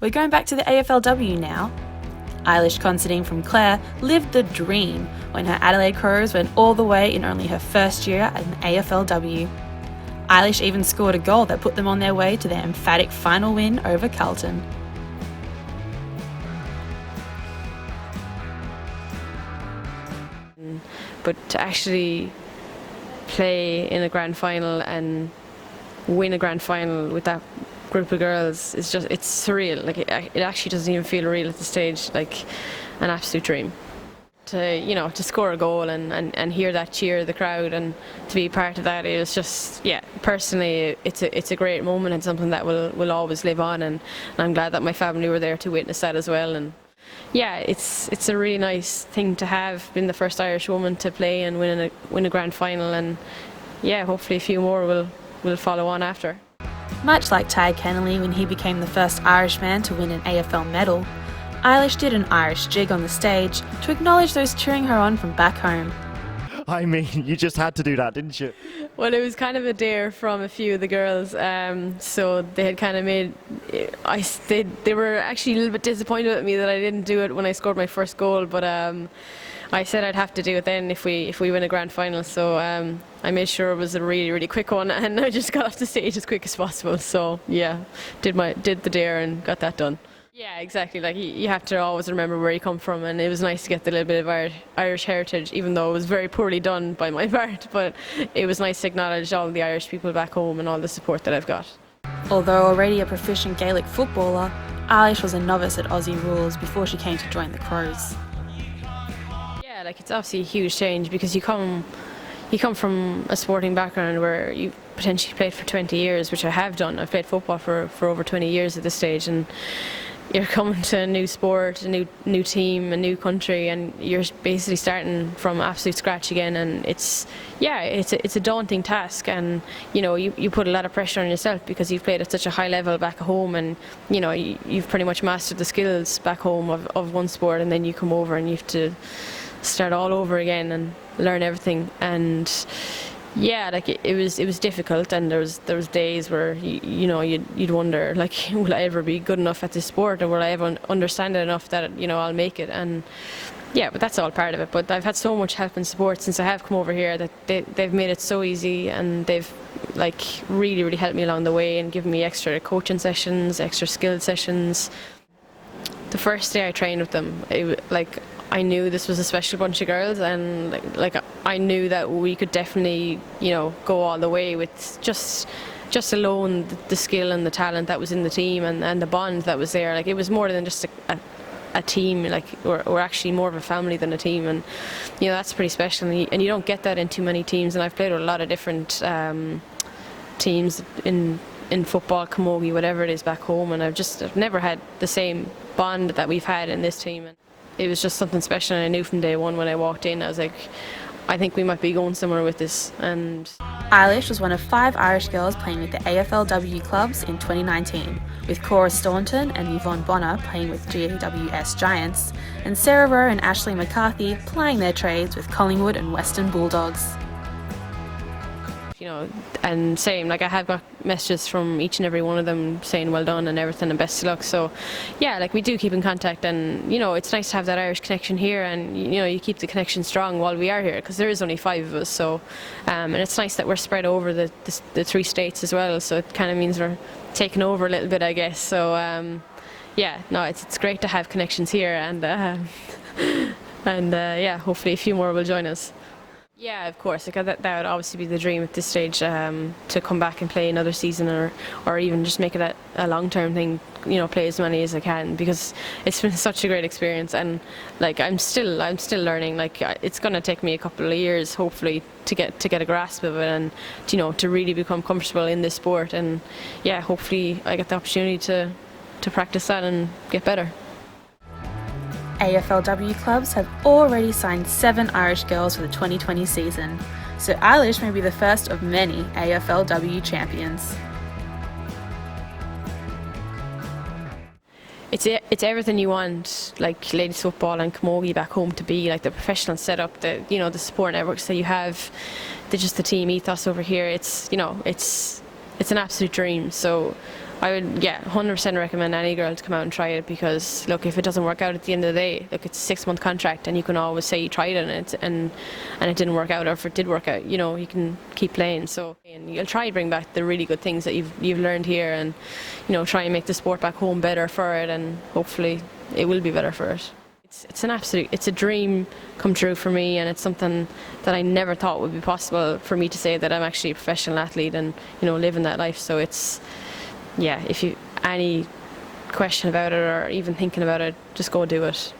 We're going back to the AFLW now. Ailish Considine from Clare lived the dream when her Adelaide Crows went all the way in only her first year at an AFLW. Ailish even scored a goal that put them on their way to their emphatic final win over Carlton. But to actually play in a grand final and win a grand final with that group of girls is just, it's surreal. Like it actually doesn't even feel real at this stage, like an absolute dream. To score a goal and hear that cheer of the crowd and to be part of that, it was just, yeah, personally it's a great moment and something that will always live on, and I'm glad that my family were there to witness that as well. And yeah, it's a really nice thing to have been the first Irish woman to play and win a grand final, and yeah, hopefully a few more will follow on after. Much like Ty Kennelly when he became the first Irishman to win an AFL medal, Ailish did an Irish jig on the stage to acknowledge those cheering her on from back home. I mean, you just had to do that, didn't you? Well, it was kind of a dare from a few of the girls, so they had kind of made. They were actually a little bit disappointed with me that I didn't do it when I scored my first goal, but I said I'd have to do it then if we win a grand final. So I made sure it was a really, really quick one, and I just got off the stage as quick as possible. So yeah, did the dare and got that done. Yeah, exactly. Like you have to always remember where you come from, and it was nice to get the little bit of Irish heritage, even though it was very poorly done by my part. But it was nice to acknowledge all the Irish people back home and all the support that I've got. Although already a proficient Gaelic footballer, Ailish was a novice at Aussie rules before she came to join the Crows. Yeah, like it's obviously a huge change because you come from a sporting background where you potentially played for 20 years, which I have done. I've played football for over 20 years at this stage, and you're coming to a new sport, a new team, a new country, and you're basically starting from absolute scratch again. And it's a daunting task, and you put a lot of pressure on yourself because you've played at such a high level back home, and you've pretty much mastered the skills back home of one sport, and then you come over and you have to start all over again and learn everything. And yeah, like it was difficult, and there was days where you'd wonder, like, will I ever be good enough at this sport, or will I ever understand it enough that I'll make it? And yeah, but that's all part of it. But I've had so much help and support since I have come over here that they've made it so easy, and they've like really, really helped me along the way and given me extra coaching sessions, extra skill sessions. The first day I trained with them, I knew this was a special bunch of girls, and like I knew that we could definitely go all the way with just alone the skill and the talent that was in the team, and the bond that was there. Like it was more than just a team. Like we're actually more of a family than a team, and that's pretty special, and you don't get that in too many teams. And I've played with a lot of different teams in football, camogie, whatever it is back home, and I've never had the same bond that we've had in this team. And it was just something special, and I knew from day one when I walked in, I was like, I think we might be going somewhere with this. And Ailish was one of 5 Irish girls playing with the AFLW clubs in 2019, with Cora Staunton and Yvonne Bonner playing with GWS Giants, and Sarah Rowe and Ashley McCarthy plying their trades with Collingwood and Western Bulldogs. And same, like I have got messages from each and every one of them saying well done and everything and best of luck. So yeah, like we do keep in contact, and it's nice to have that Irish connection here, and you keep the connection strong while we are here, because there is only 5 of us. So and it's nice that we're spread over the 3 states as well, so it kind of means we're taking over a little bit, I guess. So it's great to have connections here, and yeah, hopefully a few more will join us. Yeah, of course. Like that would obviously be the dream at this stage, to come back and play another season, or even just make it a long-term thing. Play as many as I can, because it's been such a great experience, and like I'm still learning. Like it's going to take me a couple of years, hopefully, to get a grasp of it, and to really become comfortable in this sport. And yeah, hopefully I get the opportunity to practice that and get better. AFLW clubs have already signed 7 Irish girls for the 2020 season, so Ailish may be the first of many AFLW champions. It's everything you want, like ladies football and camogie back home to be, like the professional setup, the support networks that you have, the team ethos over here. It's an absolute dream. So I would, yeah, 100% recommend any girl to come out and try it, because look, if it doesn't work out at the end of the day, look, it's a 6-month contract, and you can always say you tried it and it didn't work out, or if it did work out, you know, you can keep playing. So, and you'll try to bring back the really good things that you've learned here, and you know, try and make the sport back home better for it, and hopefully it will be better for it. It's a dream come true for me, and it's something that I never thought would be possible for me to say that I'm actually a professional athlete and, you know, living that life. So it's, yeah, if you any question about it or even thinking about it, just go do it.